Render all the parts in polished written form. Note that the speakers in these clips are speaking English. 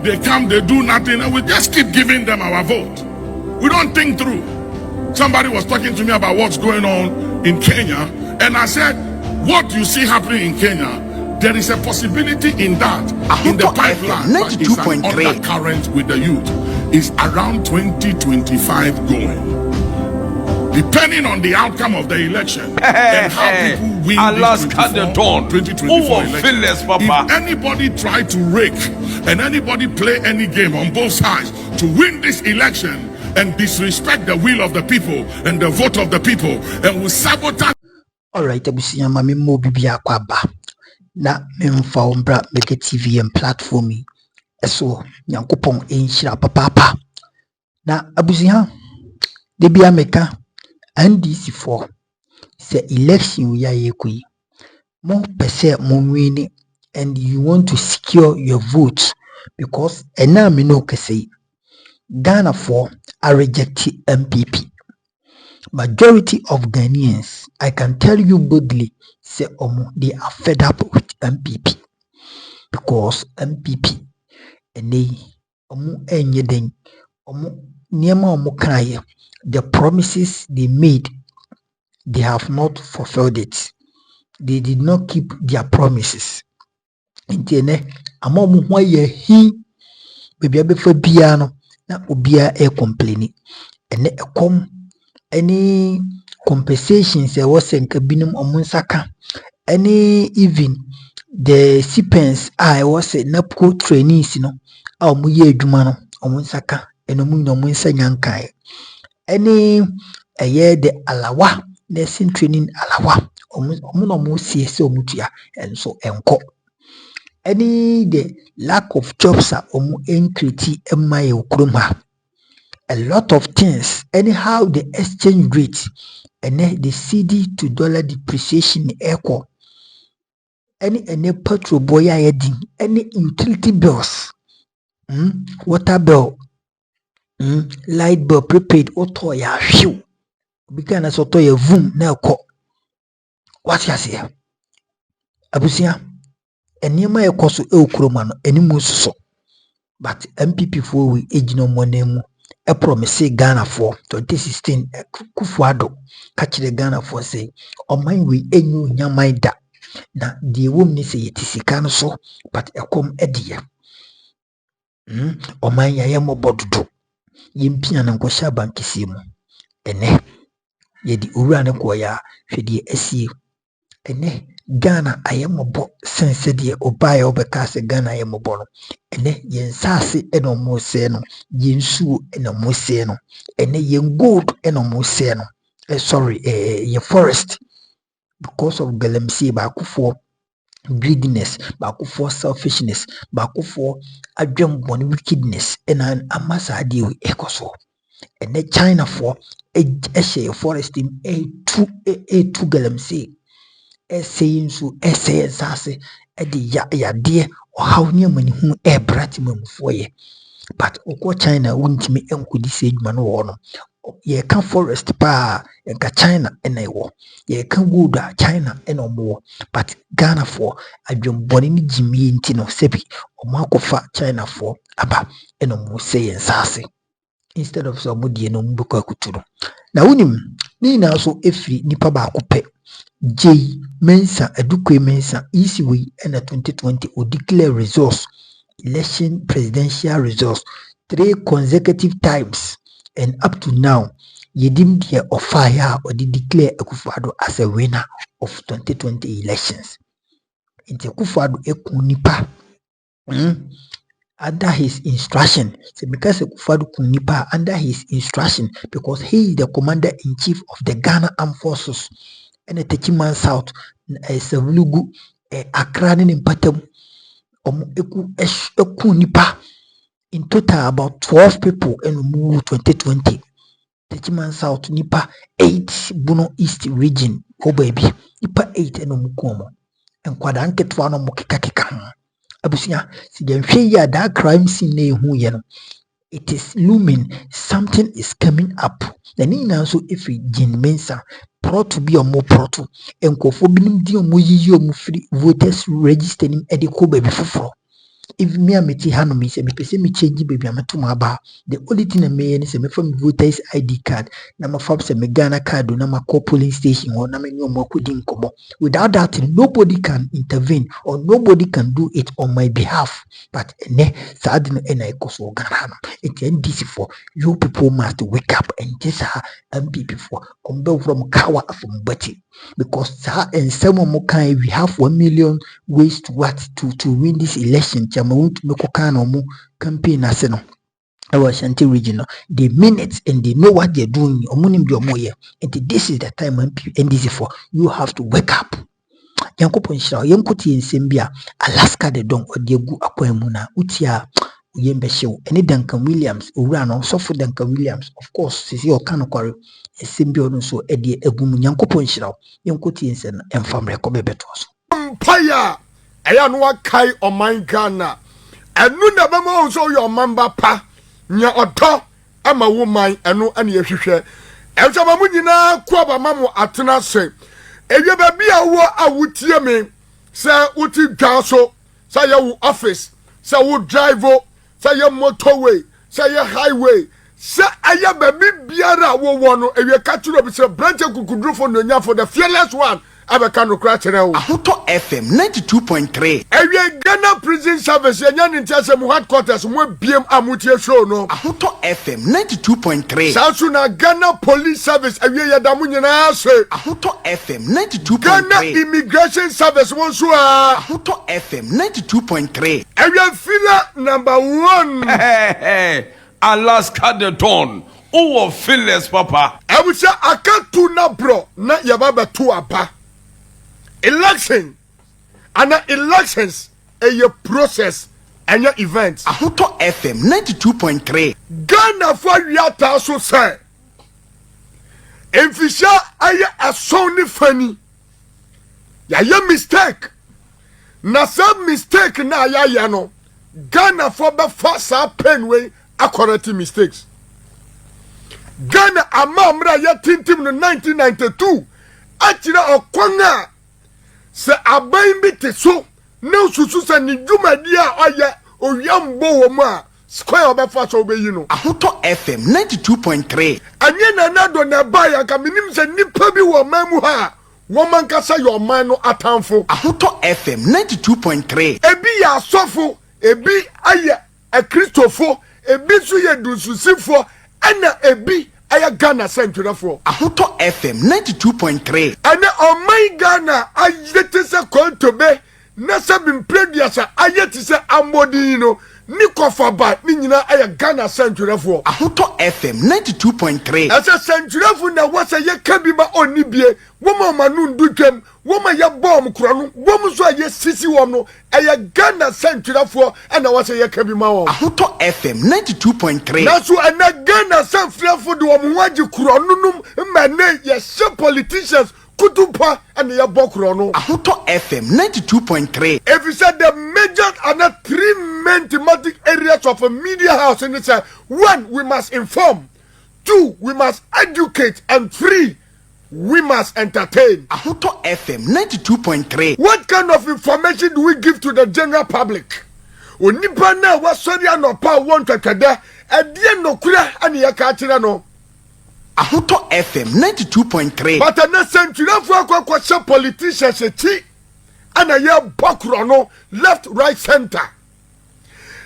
They come, they do nothing, and we just keep giving them our vote. We don't think through. Somebody was talking to me about what's going on in Kenya, and I said, what you see happening in Kenya, there is a possibility in that, in the pipeline, but it's an undercurrent with the youth. It's around 2025 going. Depending on the outcome of the election and how people win the 2024 election. If anybody try to rake and anybody play any game on both sides to win this election and disrespect the will of the people and the vote of the people and will sabotage. Alright, abusiya mami mo bibia kwaba na memfa ombra make TV and platform eso nyankopon enhira papa na abusiya de bia meka NDC for say election we are yekui more percent more winning and you want to secure your votes because ena me no say Ghana for are rejecting MPP. Majority of Ghanaians, I can tell you boldly, say they are fed up with MPP because MPP and they anything the promises they made, they have not fulfilled it. They did not keep their promises. Intene amomu hwa ye hi bebi abefa bia no na obia e complaining ene ekom any compensations e wose nka binum omunsaka any even the stipends I was NAPO trainees no a omuye adwuma no omunsaka enomu no omunsa nyankan any the alawa nursing training alawa omu sie se omutua enso enko any the lack of jobs are increase my ukruma. A lot of things, anyhow the exchange rate and the CD to dollar depreciation echo any petrol boy adding any utility bills, water bill, light bill prepaid auto ya few because auto ya voom na ko what you say abusia enema e koso e okroma no enimu so but MPP for we ejino monemu e promise Ghana for 2016 Akuffo Addo kachire Ghana for say oman we enyu nyaman da na die wom ni say yetisika no so but ekom ediye oman ya yemo bodudu yimpia na nkosha bankisi mu ene yedi owura ne ko ya hwede asie ene Ghana ayemobo sense de obaye obeka se Ghana ayemobo no ene yensase eno mo se no yensu eno mo se no ene yen gold eno mo se no ye forest because of galamsey ba Akuffo greediness ba Akuffo selfishness ba Akuffo adwembone wickedness ena amasa ade we ekoso ene China for share forest in a2 galamsey saying so sase edi ya de o haw ni amani hu brat mamfo ye but oko China wuntimi enkodi se adwuma no wo no ye ka forest pa enka China ena ewo ye ka gold China ena omo but Ghana for adwombone ni jimi nti no sebi omo akofa China for aba ena mo say sase instead of so modie no mbukwa kuturo na unim ni na so efri nipa ba akopɛ J Mensa Edukwe Mensa easy way and 2020 or declare results election presidential results 3 consecutive times and up to now yedim dia of fire or declare Akuffo Addo as a winner of 2020 elections. Inte Akuffo Addo ekunipa under his instruction. So because Akuffo Addo kunipa under his instruction because he is the commander in chief of the Ghana Armed Forces. And a Techiman South is a Lugu, Accra in Patam, Eku Nipa. In total, about 12 people in move 2020. Techiman South Nipa 8 Buno East region, oh baby, Nipa 8 and Mukomo. And Quadanke Twano Mokikakam. Abusia, see the that crime scene who yeno. It is looming, something is coming up. The Nina so if we Jin Mensa. Pro to be a more proto and cophobin dio muyi free voters registering at the Kobe before. if me and me hano me say me pese me change baby I'm to my bar. The only thing I may say me from voters ID card. Na my fab say me Ghana card na my call polling station or na me no more couldn't come. Without that, nobody can intervene or nobody can do it on my behalf. But ne sadly and I so Ghana. It's NDC for you people must wake up and just MPP for come from Kawa from Betty. Because and some more kind we have 1 million ways to win this election. Won't make a campaign as no. Our Shanti region, they mean it and they know what they're doing. And this is the time and this is for you have to wake up. Yankopon shira yankuti nsembia Alaska de don odiegu akwamuna utia uyembe shew ene Duncan Williams owura so for Duncan Williams of course sisi o kan kware nsembia no so ede egum Yankopon shira yankuti nsen emfam rekobebeto so empire eya no akai oman Ghana enu na be mo so your member pa nya odo ama woman enu ane yehwehwe ensama mu nyina kwa ba mamo atena se ewe ba bia wo awutie me se uti dwa so se ye wo office se wo drive se ye motorway se ye highway se aya ba biara wo wo no ewe ka turo bi se branch kukudru for no nya for the fearless one abeka no kra kire wo Akuffo FM 92.3 ewe Ghana prison service enya ni ntiase mu headquarters mu biem amutie show no Akuffo FM 92.3 Sansu na Ghana police service ewe ya damu nyina ase Akuffo FM 92.3 Ghana immigration service won so Akuffo FM 92.3 ewe fila number 1 Hey, Alaska the Dawn. Oh, fearless papa. I say akatu na bro na yababa tu apa. Election and elections a process and your events. Akuffo FM 92.3 Ghana for yata so say. Enfisha aya asoni fani. Ya mistake. Na some mistake na ya no. Ghana for be fasa pen way correct mistakes. Ghana amamra ya tintim no 1992 achira okwanga se aban bi te so na susu se ni dwumadi a oye owiambo wo mu a square obefa so obeyi no Akuffo FM 92.3 anye na nado na ba ya ka minim se nipa bi wo mamu ha wo mankasa yo man no atamfo Akuffo FM 92.3 ebi ya asofo ebi aye akristofo ebi so ye dususifo ana ebi aya Ghana centurafo Akuffo FM 92.3 ana omai Ghana ayete se kontobe na se bimprediasa ayete se amodi no ni kofaba ni nyina aya Ghana centurafo Akuffo FM 92.3 asa centurafo na wasa ye kabima onibie woma manu ndutwem woma ye bom kro no wom so aye sisi wom no aya Ghana centurafo ana wasa ye kabima wo Akuffo FM 92.3 na so ana Ghana centurafo de wom waji kro nunum mane ye politicians kutupa and ya bokro no Akuffo FM 92.3 if you said the major and 3 main thematic areas of a media house and it's 1 we must inform, 2 we must educate, and 3 we must entertain. Akuffo FM 92.3 What kind of information do we give to the general public? Onipa na wasori anopa won twetwede e no kura ani yakatira no Akuffo FM 92.3 but na century for kwakwa politicians eti ana ye bokro no left right center.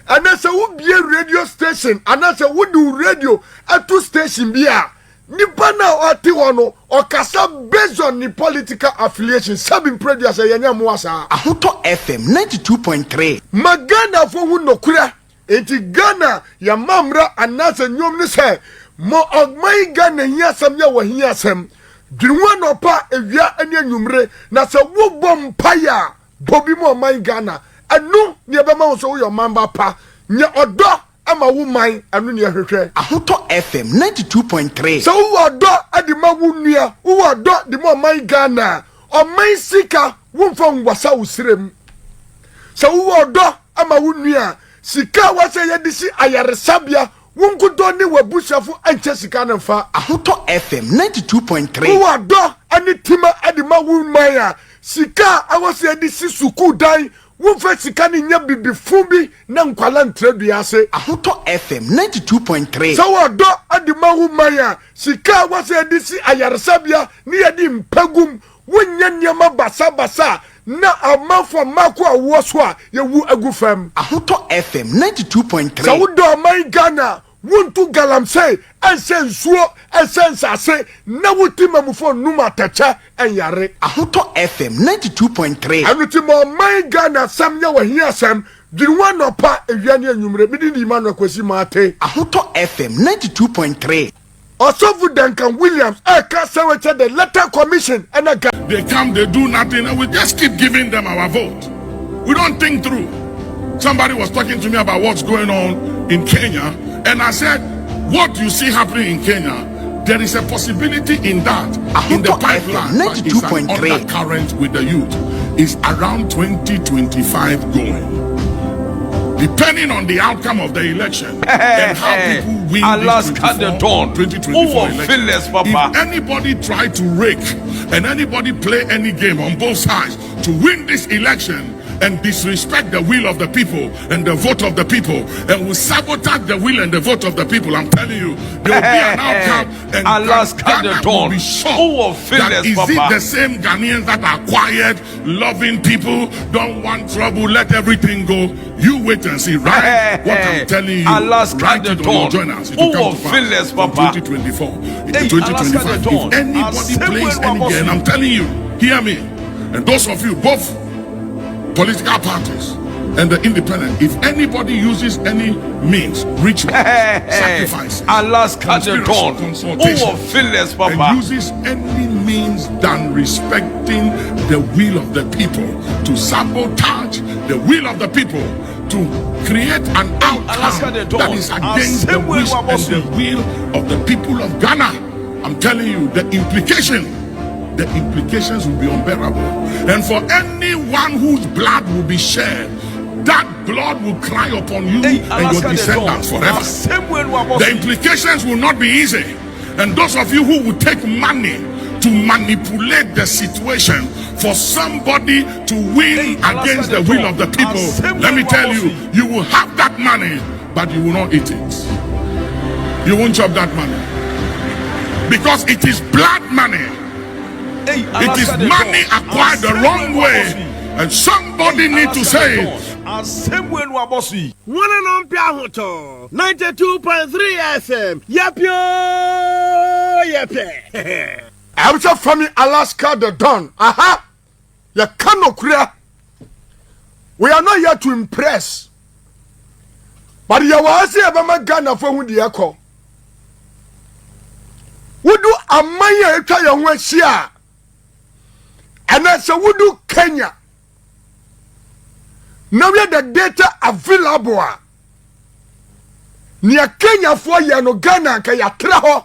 And as a would be a radio station, and as a would do radio at 2 station bia Nipana or Tiwano or Kasa based on the political affiliation, Sabin Predia say Yanyamwasa. Akuffo FM 92.3 Magana for who no kura, eti Ghana, ya mamra and nasa nyom say mo of my Ghana here some ya wa here some. Dinwan opa evia anya numre na sa wo bom paya bobi mo my Ghana. Anu ni abema so your mamba pa nya odo ama woman anu ni ahwehwe Akuffo FM 92.3 so wo odo adi ma wunua wo odo di mo man Ghana o man sika wonfa nwasa usirem so wo odo ama wunua sika wase ye disi ayaresabia wonkudo ni wabushafo anche sika na fa Akuffo FM 92.3 wo odo ani tima adi ma woman a sika awase ye disi suku dan wo fa sika ni nya bibi fumbi na nkwala ntredua ase. Ahoto FM 92.3. So odo adima hu maya sika wase edisi ayaresabia ni yedi mpagum wonya nyama basa na amafo mako awo so a yewu agufam. Ahoto FM 92.3. So do man Ghana wontu galamsey ensensuo ensensase na wutima mufo numa tacha enyare. Ahoto FM 92.3. Anutimo man Ghana samnya wahia sam dinwa nopa ewiane anwumre bidi di ma no kwasi mate. Ahoto FM 92.3. Osofu Duncan Williams Kasawecha the letter commission and They come, they do nothing, and we just keep giving them our vote. We don't think through. Somebody was talking to me about what's going on in Kenya, and I said, what you see happening in Kenya, there is a possibility in that, in the pipeline, but it's an undercurrent with the youth. It's around 2025 going. Depending on the outcome of the election and how people win the 2024 election. If anybody try to rake and anybody play any game on both sides to win this election and disrespect the will of the people and the vote of the people and will sabotage the will and the vote of the people, I'm telling you, there will be an outcome and Ghana will be shocked that is it the same Ghanaians that are quiet, loving people, don't want trouble, let everything go. You wait and see, right? What I'm telling you, right it or join us. It will come to pass in 2024, in 2025. If anybody plays any game, I'm telling you, hear me, and those of you, both political parties and the independent, if anybody uses any means, ritual, sacrifices, consultation, and uses any means than respecting the will of the people to sabotage the will of the people, to create an outcome that is against the wish and the will of the people of Ghana, I'm telling you, the implications will be unbearable. And for anyone whose blood will be shed, that blood will cry upon you and your descendants forever. The implications will not be easy. And those of you who will take money to manipulate the situation for somebody to win against the will of the people, let me tell you, you will have that money, but you will not eat it. You won't chop that money. Because it is blood money. It is money acquired the wrong way, and somebody need to say it. 92.3 FM. Yep. I'm just from Alaska the Don. Aha. You cannot clear. We are not here to impress. But you was here about Ghana for who the echo. Would do a maya try your way here. And that's a would do Kenya. Now we have the data available. Near Kenya for no Ghana kaya traho.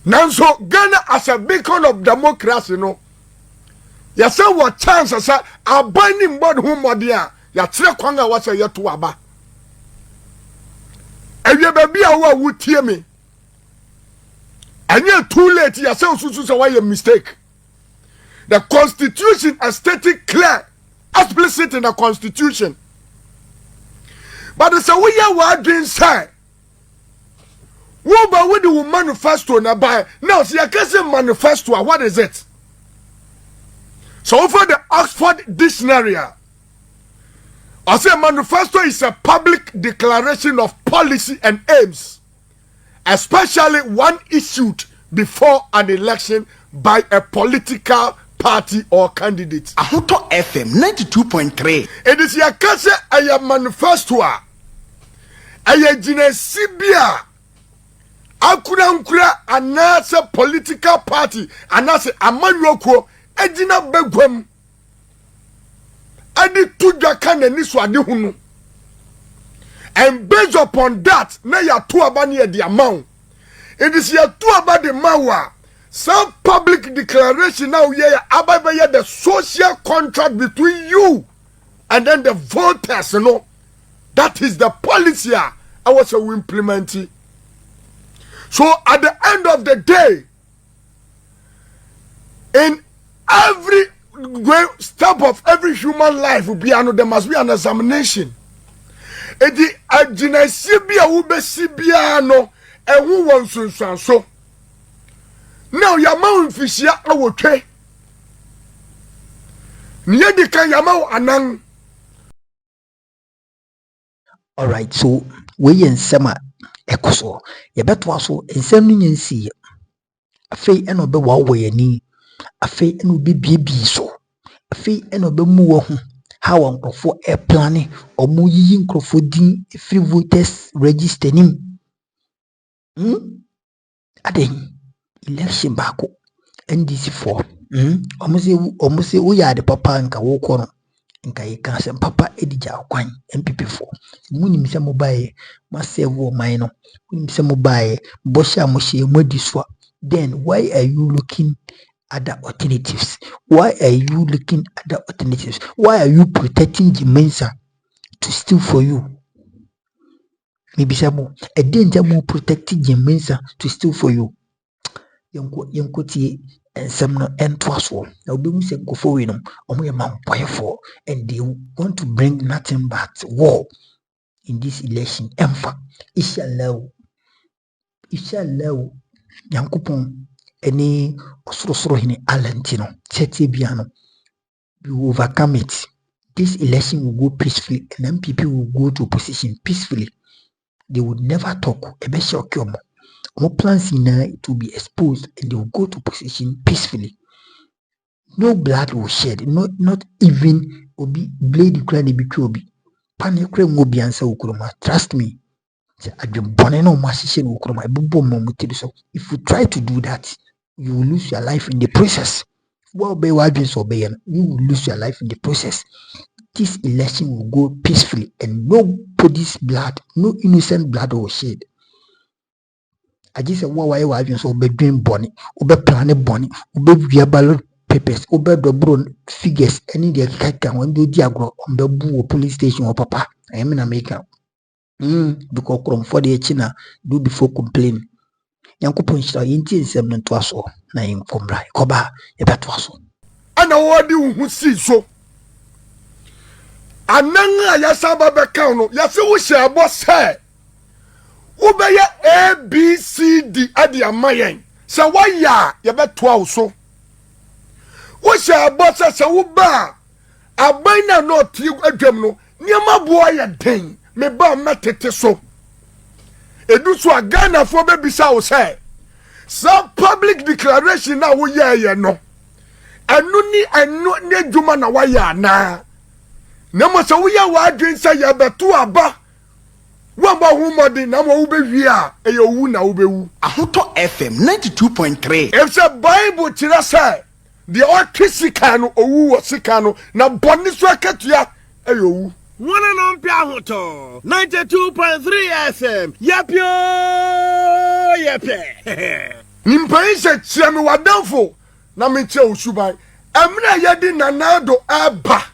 Now so Ghana as a beacon of democracy, no. Ya say what chance as a binding board whom modia ya tre kwanga was a yetu aba. And you baby awa would hear me. And you're too late, ya say so why a mistake. The constitution is stated clear, explicit in the constitution. But it's a way you are doing say. What about with the manifesto na buy? Now see I can say manifesto, what is it? So for the Oxford Dictionary, I say manifesto is a public declaration of policy and aims, especially one issued before an election by a political party or candidate. Ahoto FM 92.3. It is your case a manifesto. A Sibia. Akura anasa political party anasa amanyoko ejina begwam. Adi tuja kane nisu adi hunu. And based upon that, na ya tu abani e di amount. It is ya tu abadi mawa. Some public declaration now yeah about the social contract between you and then the voters, you know. That is the policy I was implementing. So at the end of the day, in every step of every human life will be there must be an examination. Edi aginasi bia wo besi bia no ehu won sunsun so. Now yama mfisia awotwe. Niye di kan yama anan. All right, so we nsema ekoso ye beto aso nsem no nyansi afei eno be wa wo yani afei eno be biebi so afei eno be mu wo ho how nkrofo e planning omo yiyi nkrofo din free voters register nim aden election bako NDC for omo se wo ya de papa nka wo kono nka yi kan sem papa edija kwan MPP for munim se mobile ma save wo man no munim se mobile bosha mo she modi so then why are you looking other alternatives? Why are you looking other alternatives? Why are you protecting the Mensa to steal for you? Maybe some a danger more protecting the Mensa to steal for you. Yanko tie and some no end to us all. Now be say go for we no omo man for and they want to bring nothing but war in this election. Emfa inshallah Yankopon any osoro hini alentino chetie bia no we will overcome it. This election will go peacefully and MPP will go to opposition peacefully. They would never talk ebe shock omo plans in it will be exposed and they will go to opposition peacefully. No blood will shed, not even obi blade cry be obi panic will be answer ukroma. Trust me. If you try to do that, you will lose your life in the process. You will lose your life in the process. This election will go peacefully and nobody's blood, no innocent blood will shed. I just said, why you so be doing bonny, obe planning bonny, obe via ballot papers, obe the figures, any the kaka when do diagro on the boo police station or papa. I am in America. Because from for the China do before complain. Yankopon shira yinti nsem no to aso na yinkombra koba e beto aso Ana wodi hu si so anan a yasaba be kan no yase wo hye abo se wo be ye ABCD ade amayen se waya ye beto aso wo hye abo se wo ba aban na no tie adwam no niam abo ye den me ba metete so edu so Ghana for be bisa wo say some public declaration na wo ye no enu ni adwuma na wa ya na mo so wo ya wa adwen say ya beto aba wo ba hu modi na mo wo be wi a e yo wu na wo be wu Akuffo FM 92.3 if say Bible tira say the orthisika no owu wo sika no na boni so akatua e yo wu One on Piahoto 92.3 FM. Yapio Yape. Nimpense chiame wadamfo na meche osuban. Emna yedi nanado aba.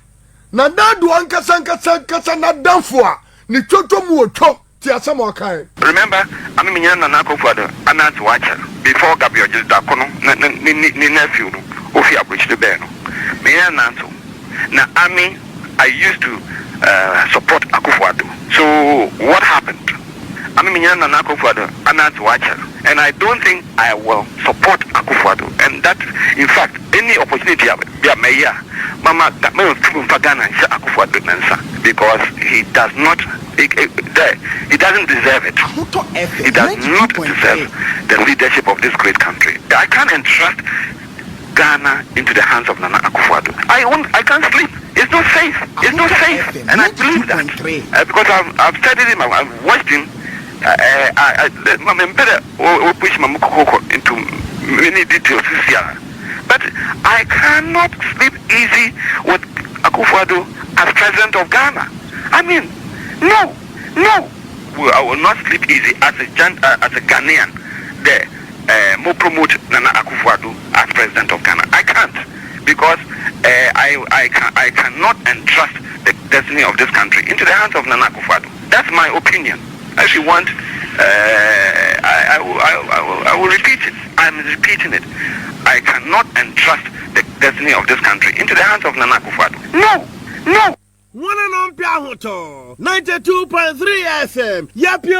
Nanado ankasa na damfo a ni toto mu otwo ti asem okan. Remember, I'm in Akuffo Addo announce watcher before Gabriel just dakono ni nephew no ofi abridge the bear no. Me announce na army I used to support Akuffo Addo. So what happened? I'm in Akuffo Addo announce watcher, and I don't think I will support Akuffo Addo. And that, in fact, any opportunity be a mayor, Mama, that may Ghana and Akuffo Addo because he does not. He doesn't deserve it. He does not deserve the leadership of this great country. I can't entrust Ghana into the hands of Nana Akuffo Addo. I can't sleep. It's not safe. It's not safe. And I believe that. Because I've studied him, I've watched him. I'm better push my into many details here. But I cannot sleep easy with Akuffo Addo as president of Ghana. I mean, no. I will not sleep easy as a Ghanaian there. More promote Nana Akuffo Addo as president of Ghana. I can't, because I cannot entrust the destiny of this country into the hands of Nana Akuffo Addo. That's my opinion. If you want, I will repeat it. I'm repeating it. I cannot entrust the destiny of this country into the hands of Nana Akuffo Addo. No, no. 92.3 FM. Yapio,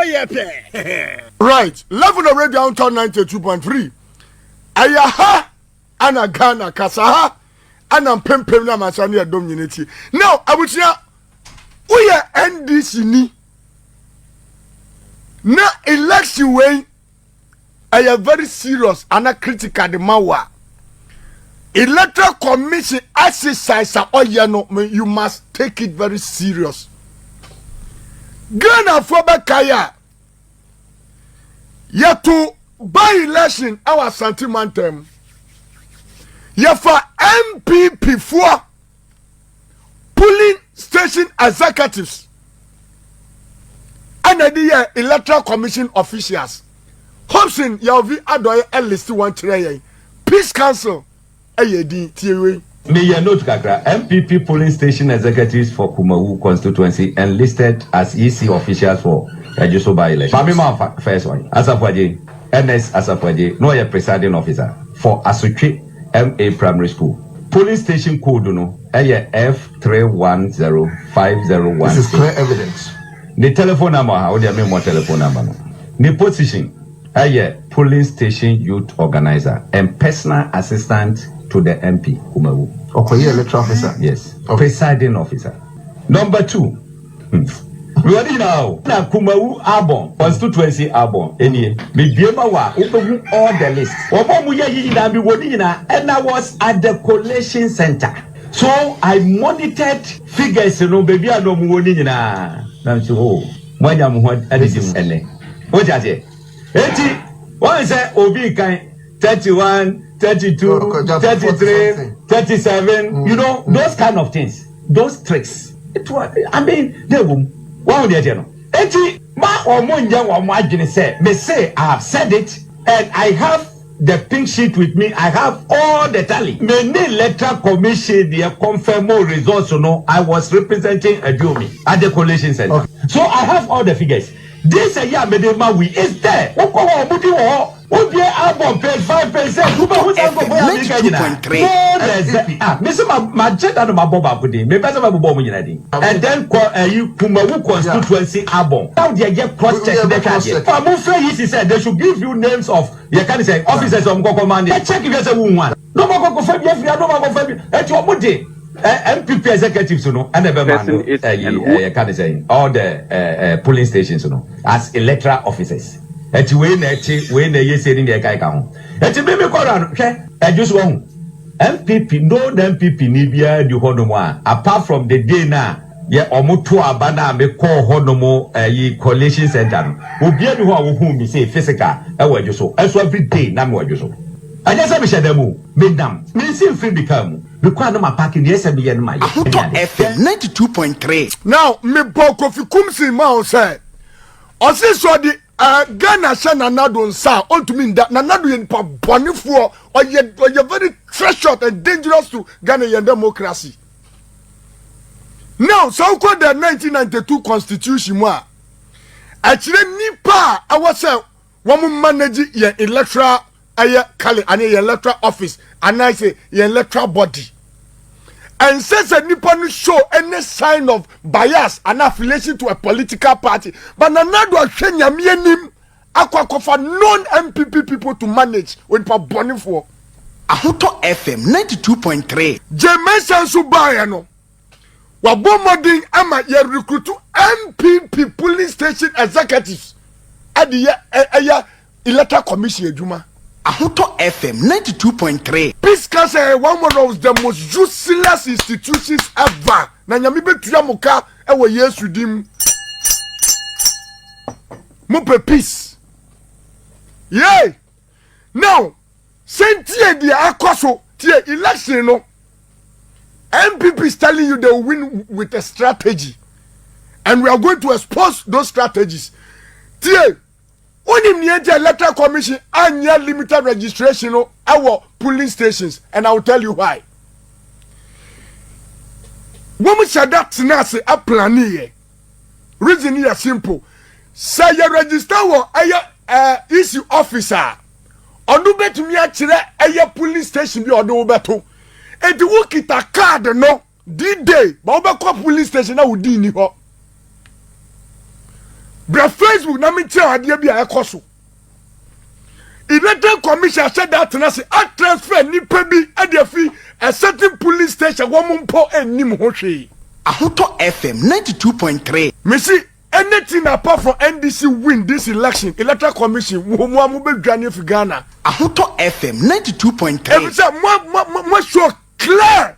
yape. Right, level of radio on 92.3. Ayaha, ana Ghana, Kasaha, ana Pempem na Masani Adom Unity. Now, I would say, we are NDC ni. Na election way, I am very serious and a critical the mawa. Electoral Commission exercise you must take it very serious. Ghana for Kaya. Ya to by election our sentimentum. Ya for MPP for polling station executives. And the Electoral Commission officials. Hobson Yavi Adoy list one tray. Peace Council. Me note kakra MPP polling station executives for Kumawu constituency enlisted as EC officials for Ejuso by election. Mami first one. Asafwaje, NS Asafwaje, no ye presiding officer for Asutri MA Primary School. Polling station code no F310501. This is clear evidence. The telephone number, how do you mean more telephone number? No? The position, polling station youth organizer and personal assistant to the MP Kumawu. Okay, electoral officer. Yes. Okay. Presiding officer. Number 2. We already know. Na Kumawu Abon, constituency Abon. Any me biema wa open all the list. Omo mu ye na bi woni na and I was at the collation center. So I monitored figures no baby no mu woni na. Na so ho. Mwanya mu ho adidim ene. O jaje. Eti one say obi kan 31 32, 33, 37, you know, those kind of things, those tricks. It was, I mean, they will, one day, you know. Eti, ma or monja or margin say, me say, I have said it, and I have the pink sheet with me, I have all the tally. Many electoral commission, they confirm more results, you know, I was representing a Jomi at the collation center. Okay. So I have all the figures. This a year, Medema, we is there. Page 5%. And then you Kumawu constituency Abon. Now they get cross check the card. He said they should give you names of you can say officers of command. Check if there's a woman. No more confirm if you are no more confirm. At your body. MPP executives, you know, and you can say all the polling stations, you know, as electoral officers. When they say in the Kaika. It's a baby Koran, okay? I just want MPP, no MPP, Nibia, du Honomoa, apart from the day now, yeah, Omutua Bana, me call Honomo, a coalition center. Will be able to whom we say physical, I will do so. As every day, Namu do so. I just have a shadow, Madam, me see free become. Require my parking, yes, and be in my FM 92.3. Now, me Boko Fikumsi Mao said, Ose so the Ghana Shana Nadon sa on to mean that Nanadu in Pabonifu or you're very treasured and dangerous to Ghanaian democracy. Now, so called the 1992 constitution wa actually nipa I was a woman manage your electoral kali and your electoral office and I say your electoral body. And says a nipa show any sign of bias and affiliation to a political party. But Nanado Kenya Mienim Akuffo non-MPP people to manage with Paboni for Akuffo FM 92.3. Jemensan Subayano. Wabomoding ama ye recruit MPP polling station executives at the Electoral Commission Juma. Akuffo FM 92.3. Peace Council one of the most useless institutions ever. Na nyame betua muka ewo Yesu dim. Mupe peace. Yay! Now, sentie dia akoso tie election no. MPP is telling you they will win with a strategy. And we are going to expose those strategies. Tie Only the Electoral Commission and limited registration of our polling stations, and I will tell you why. When we say that nasi a plan here, reason here simple. Say you register EC officer onu betumi a kire eye police station bi odo wo beto enti wo kita card no D-Day ba wo be call police station na wo di ni ho bra Facebook na me tell ade bi a ekoso Electoral Commission said that na say a transfer nipa bi ade fi a certain police station wo mpo enim ho hwe Akuffo FM 92.3. me see anything apart from NDC win this election Electoral Commission wo mo amubedwane fi Ghana Akuffo FM 92.3. every time mo show clear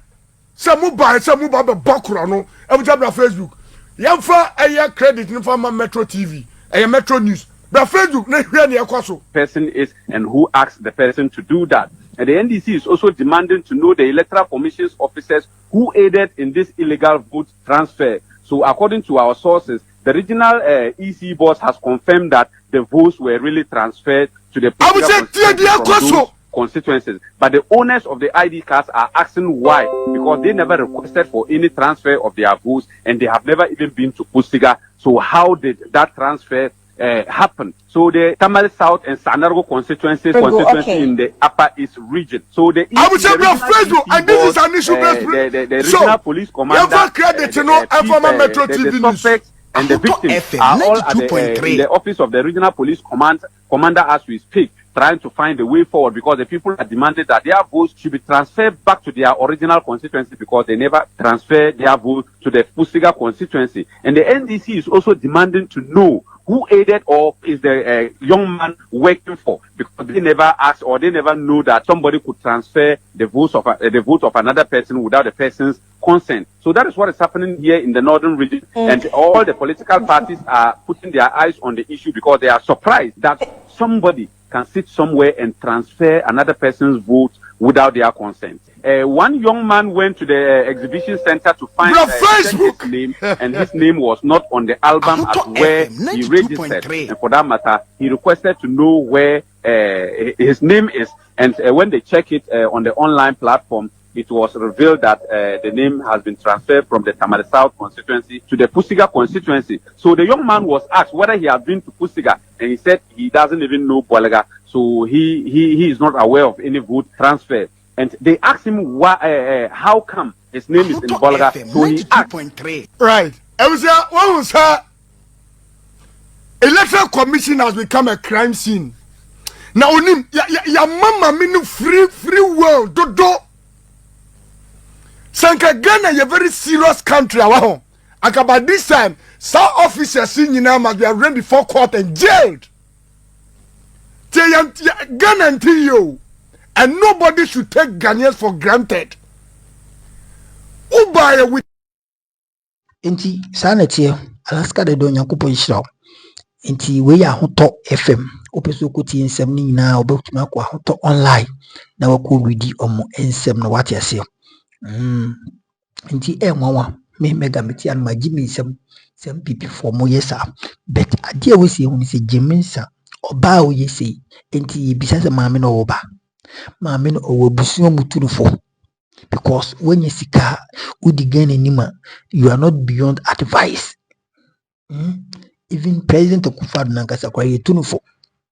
say mo buy be bakura no every time na Facebook yamfa aya credit no for Metro TV aya Metro News na Facebook na hwe na ekoso person is and who asked the person to do that. And the NDC is also demanding to know the Electoral Commission's officers who aided in this illegal vote transfer. So according to our sources, the regional EC boss has confirmed that the votes were really transferred to the constituencies. But the owners of the ID cards are asking why, because they never requested for any transfer of their votes and they have never even been to Pusiga. So how did that transfer happen? So the Tamale South and Sanargo constituencies in the Upper East region. So the the regional police commander, the suspects and the victims are all at the office of the regional police commander as we speak, trying to find a way forward, because the people have demanded that their votes should be transferred back to their original constituency because they never transferred their vote to the Pusiga constituency. And the NDC is also demanding to know who aided or is the young man working for, because they never asked or they never know that somebody could transfer the votes of the vote of another person without the person's consent. So that is what is happening here in the northern region, and all the political parties are putting their eyes on the issue because they are surprised that somebody can sit somewhere and transfer another person's vote without their consent. One young man went to the exhibition center to find his name, and his name was not on the album as where he registered. And for that matter, he requested to know where his name is. And when they check it on the online platform, it was revealed that the name has been transferred from the Tamale South constituency to the Pusiga constituency. So the young man was asked whether he had been to Pusiga, and he said he doesn't even know Bolaga. So he is not aware of any vote transfer. And they asked him why, how come his name is in Bolaga. So he asked. Right. What was her? Electoral Commission has become a crime scene. Now, ya mama mean free world. Do. Sanka Ghana is a very serious country. By this time, some officers in must be arraigned before court and jailed. Ghana until you. And nobody should take Ghanaians for granted. Ubaye with Inti sanity Alaska de do nyankopon hyiraw. Inti we ya hoto FM. Opeso kuti nsem ni nyina obetuma akwa hoto online na wako ready omo nsem na wate ase. Inti enwanwa me mega meti an magimi nsem pipi for mo yesa. But ade we se hu ni se jemensa oba o yesi. Inti bisa se maame no oba. Maame no owabusuo muturufo, because when you sika udigen anima, you are not beyond advice. Even President Akuffo Addo nankasa kwa yetunufo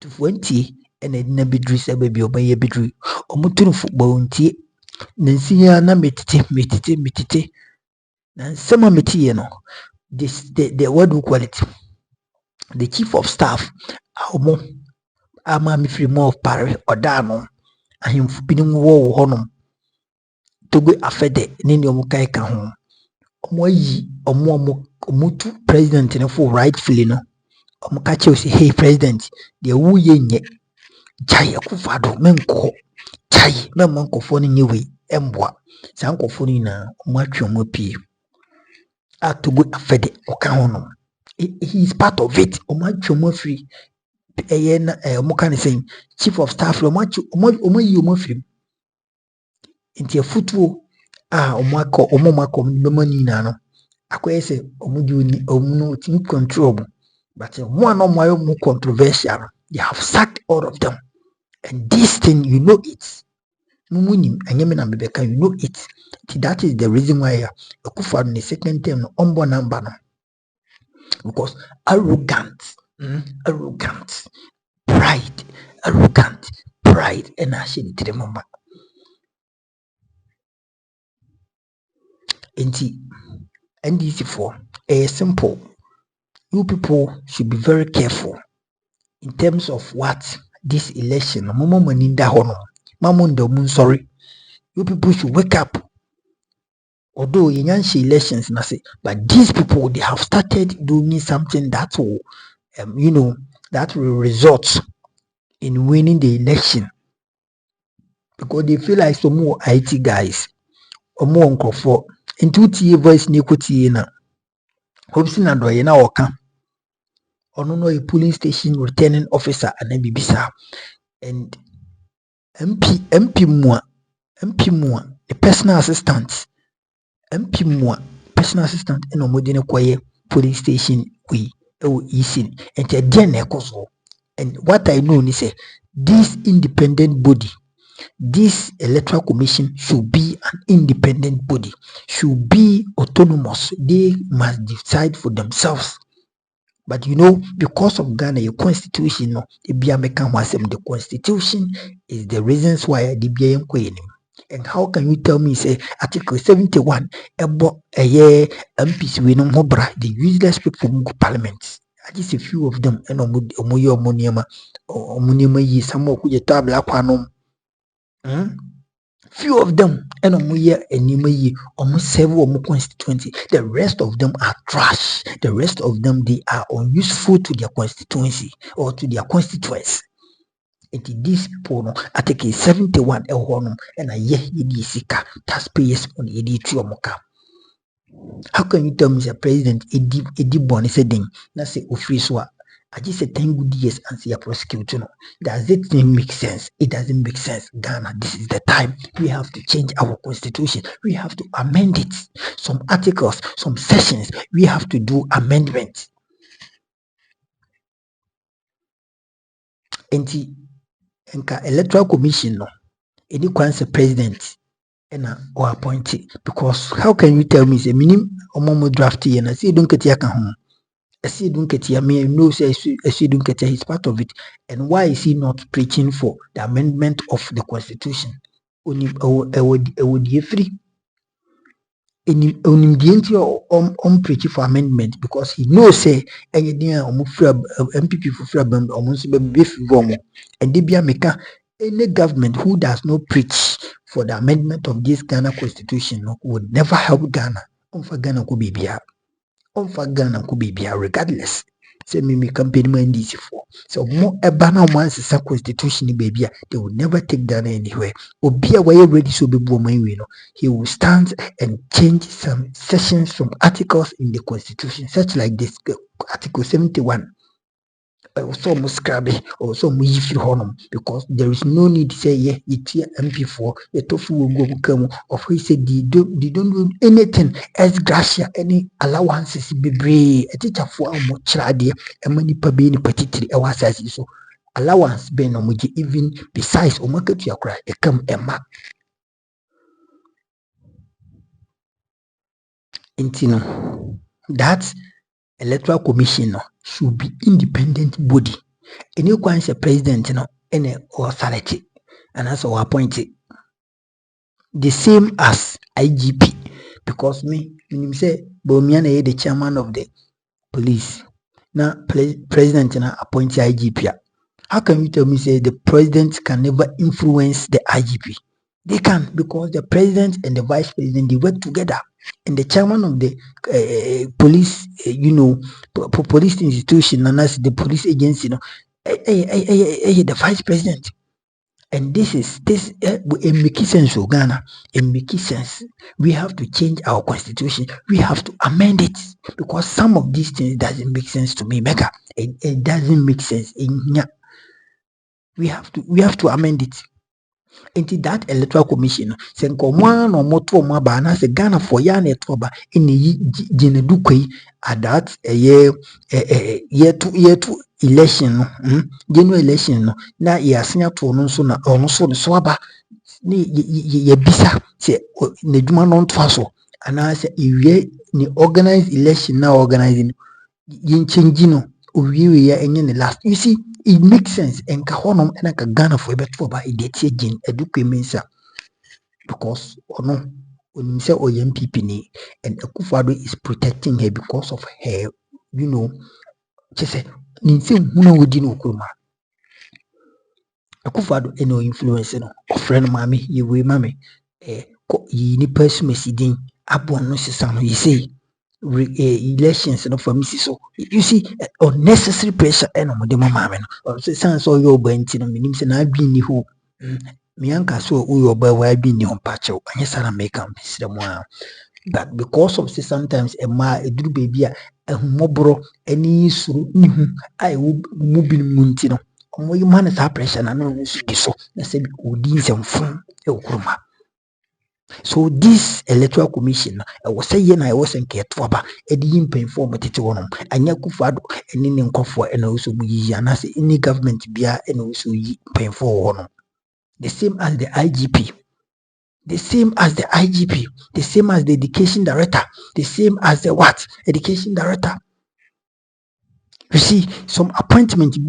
to 20 and edina bidri se baby obaye bidri omutunufo bawuntie nansiya na metite na nsema metiye no the word quality, the chief of staff omo ama mi free more of pare odano ahimfu binim wo honum togo afede nini omukai ka ho omoyi omutu president ne for rightfully no omuka che say hey president de wu ye nye jai Akuffo Addo menko jai na mankofo ni nyewe emboa sankofo ni na omatwe omopie atogo afede oka honum he is part of it omatwe omofri omuka ne saying chief of staff omoyi omofri inti afutuo omumako mbemani na no akwese omujuni omuno team control, but one of my own controversial. They have sacked all of them, and this thing you know it. Mumunim anyamina mbeka you know it. That is the reason why Akuffo Addo the second term no number no, because arrogant, pride, arrogant, pride and I should remember. And easy for a simple. You people should be very careful in terms of what this election. Sorry. You people should wake up. Although elections, but these people, they have started doing something that will, that will result in winning the election, because they feel like some more IT guys or more uncle for into T voice nikuti na hopes na doye na waka no a polling station returning officer and bibisa and MP mua the personal assistant MP mua personal assistant and omodine kwaye polling station we isin and then ekoso. And what I know is this independent body, this electoral commission should be an independent body, should be autonomous. They must decide for themselves. But because of Ghana, your constitution, the constitution is the reasons why the BM. And how can you tell me, say, Article 71, MPs, we know the useless people in parliament? Just a few of them, and omuniama yi some more kuja tabla kwanom. Few of them, and omuya enima yi almost several constituency. The rest of them are trash. The rest of them, they are unuseful to their constituency or to their constituents. And these people, no, Article 71 and a ye sika taxpayers on the moka. How can you tell me the president Edi Boni said na say ofriswa? I just said 10 good years and see a prosecutor. No. Does it make sense? It doesn't make sense. Ghana, this is the time. We have to change our constitution. We have to amend it. Some articles, some sessions, we have to do amendments. And the electoral commission, no, any the president or appointed, because how can you tell me the minimum or drafty and I say don't get your home? I see don't get your me no say I see don't get he's part of it. And why is he not preaching for the amendment of the constitution? Only would free preaching for amendment because he knows say anything MPP for and they be a any government who does not preach for the amendment of this Ghana constitution would never help Ghana. Ghana could be regardless. Say me campaign my DC for. So more a banner once is a constitution baby, they will never take Ghana anywhere. Or be away ready so be he will stand and change some sections from articles in the constitution, such like this Article 71. So much scrabby or so much honum because there is no need to say yeah it's MP4 the tofu will go come of he said they don't do anything as gracia any allowances be a teacher for much idea and many pabini particularly so allowance be no muji even besides o market your cry a come emma intino that electoral commission should be independent body. Any one's a president, any authority, and that's our appointed. The same as IGP, because me say Bawumia the chairman of the police. Now president appointed IGP. How can you tell me say the president can never influence the IGP? They can, because the president and the vice president, they work together. And the chairman of the police, police institution, and as the police agency, the vice president. And this it makes sense, Ghana. It makes sense. We have to change our constitution. We have to amend it because some of these things doesn't make sense to me. Mega, it doesn't make sense. We have to amend it. Into that electoral commission, send one or more to Mabana, the Ghana for Yan Etoba in the Jinedukwe at that a year to election, general election. Now, ye senior to no sooner or no so the swaba ye bisa, say, Neduma non faso, and I say, ni organized election now organizing yin changino, we are in the last. You see, it makes sense and ka honum and ka Ghana for beto ba ideti again eduque mensa because ono onim say MPP ni and Akuffo Addo is protecting her because of her just say ni say huna wodi no kuruma Akuffo Addo no influence no friend mami ye we mami yi ni person sidin abon no sesa no you say elections no for Mrs. So you see unnecessary pressure and on the mama or say sans or your bent in minim say na bi ni ho mianka so your boy why be ni on patch and yes I make am but because of say sometimes a duru baby a humobro any suru ni hu ai wo mobile munti no omo yi man sa pressure na no so na say odi nsemfon e okuruma. So this electoral commission was saying I wasn't cared for about a dim pain for Matitronum and Akuffo Addo and in Nkofo and also we and as any government beer and also paying for one. The same as the IGP, the same as the IGP, the same as the education director, the same as the what? Education director. You see, some appointment the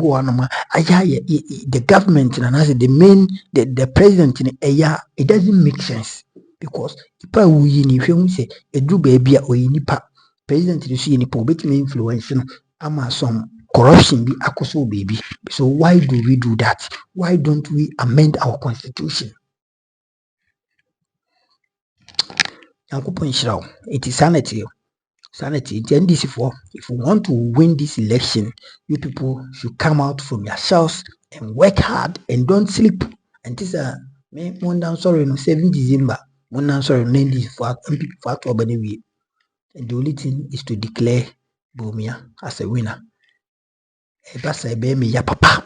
government and as the main the president in a year, it doesn't make sense. Because ipa wuyi ni hwe say edu baby a oyi nipa president you see nipa obet me influence no ama some corruption be akoso baby. So why do we do that? Why don't we amend our constitution? It is sanity. And this if we want to win this election, you people should come out from your shells and work hard and don't sleep. And this me one down sorry no 7 December. One answer this for and the only thing is to declare Bawumia as a winner. Papa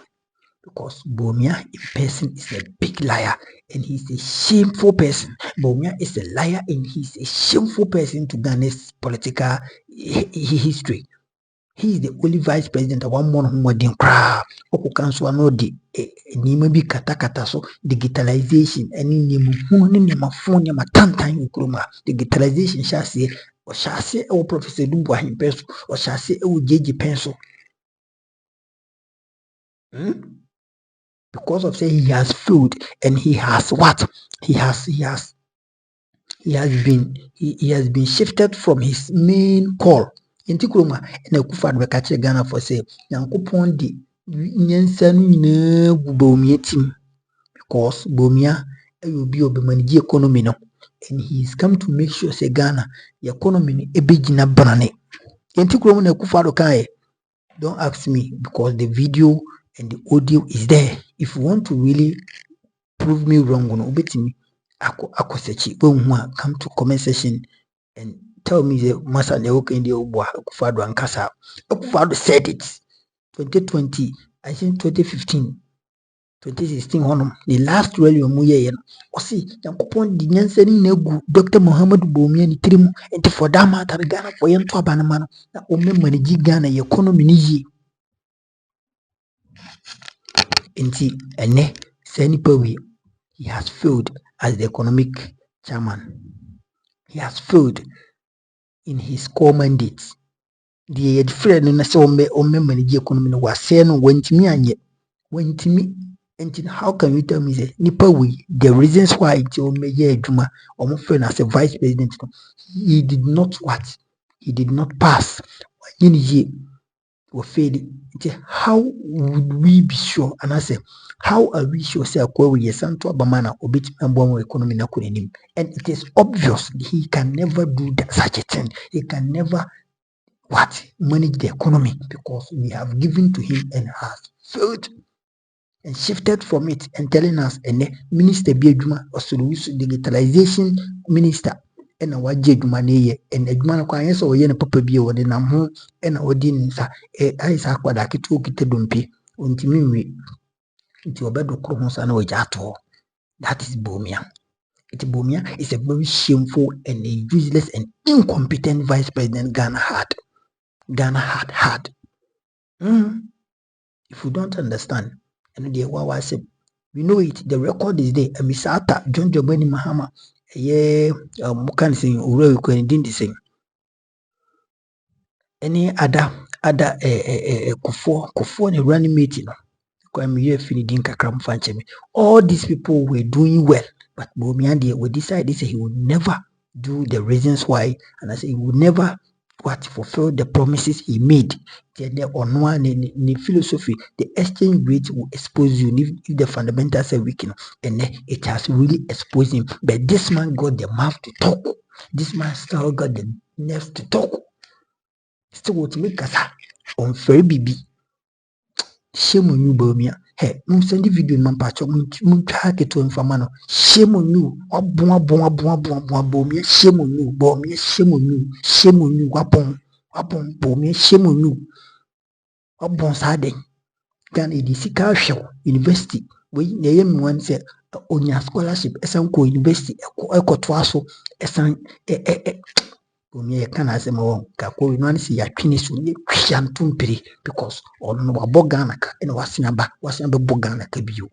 because Bawumia in person is a big liar and he's a shameful person. Bawumia is a liar and he's a shameful person to Ghana's political history. He is the only vice president of one month more than crowd. Oko council no the nima bi kata so digitalization any nima phone nima tantan ukruma digitalization shase or shase o professor Dumbo ahimpeso or shase o jeji penso. Because of say he has failed and he has what? He has been shifted from his main call. Inti kuruma na Akuffo Addo ka che Ghana for say Nyankopon di nyensa no nyina gu Bawumia tim because Bawumia will be manage economy no and he's come to make sure say Ghana the economy no ebegina brane. Inti kuruma na Akuffo Addo kan don't ask me because the video and the audio is there. If you want to really prove me wrong no obetimi akosechi when come to comment section and tell me the masa ne woke in the Akuffo Addo ankasa. Akuffo Addo said it 2020 I think 2015 2016 honum the last rally mu ye no o see Nyankopon di nyansa ni na gu Dr. Muhammad Bawumia ni tirim and for that matter Ghana for yen to abanama no na o me manage Ghana economy ni yi nti ene senipa we he has failed as the economic chairman. He has failed in his core mandate. The friend na say o me manage economy no wase no wantimi anye wantimi. And how can you tell me say nipa we the reasons why it o me ye adwuma o friend as a vice president he did not what? He did not pass. Ye or fail. How would we be sure? And I say, how are we sure? Say, we santo abamana obit and economy na kunenim. And it is obvious he can never do that, such a thing. He can never manage the economy because we have given to him and has failed and shifted from it and telling us and minister Bieduma or solution digitalization minister. And a wajid money and a man acquires or yen papa be or the namu and a ordinance as aquadaki took it to dumpi untimi into a bed of cromos and wajato. That is Bawumia. Bawumia is a very shameful and a useless and incompetent vice president Ghana had. If you don't understand, and the Wawa said, we know it, the record is there. And Misata, John Jobani Mahama. Mukan sing ure ko ndin di sing any other Kufuor ne running mate no All these people were doing well, but Bawumia we decided he would never do the reasons why, and I say he would never fulfill the promises he made. The on philosophy, the exchange rate will expose you if the fundamentals are weak, and it has really exposed him. But this man got the mouth to talk. This man still got the nerves to talk. Still what make us on very BB. Shame on you, Bawumia. Hey, send the video man patch up track it to him for man. Shame on you. Bawumia, shame on you. Bawumia, shame on you. Shame on you. Wapon, Bawumia, shame on you. Wapon Sade. Can a disika show university. We name one say on your scholarship, Esanko University, Eko Twaso, Esan Bawumia can as a more Kako, you know, see your finish with Shantumpiri because on Boganaka and Wasinaba Bogana Kabu.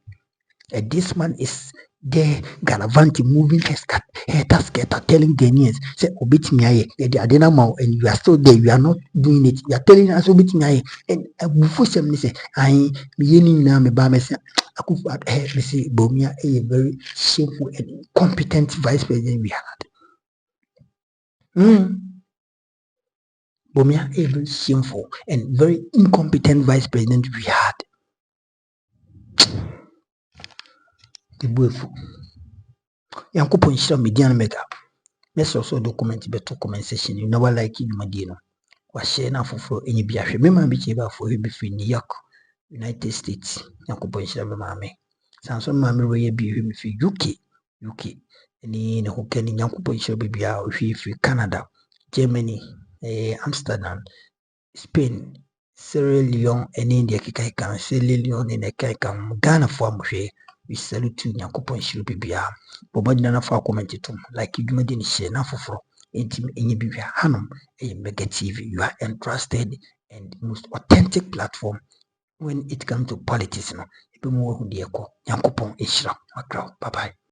And this man is there, Galavanti moving his skater, telling Ghanaians, say, Obit me, the Adenama, and you are still there, you are not doing it. You are telling us, Obit me, and before some say, I beginning now, me by myself. Akuffo Addo, say, Bawumia, a very shameful and incompetent vice president we had. Bawumia, a very shameful and very incompetent vice president we had. The bullful. Yankupo nshira media mega. Let's also document better comment section. You never like it, Madino. Was share na for any be a remember be for him between New York, United States. Yankupo nshira be mame. Samson mame we be him UK. Any who can in Yankupo nshira be bia if Canada, Germany, Amsterdam, Spain, Sierra Leone, and India Kika, Sierra Leone in a Kaikam, Ghana form we salute you, Yakupon Shilbibia. Bobadina for commented to like you didn't share enough for Bibia Hanum, a mega TV. You are entrusted and most authentic platform when it comes to politics. No, more who dear Yakupon Ishra, Macro. Bye bye.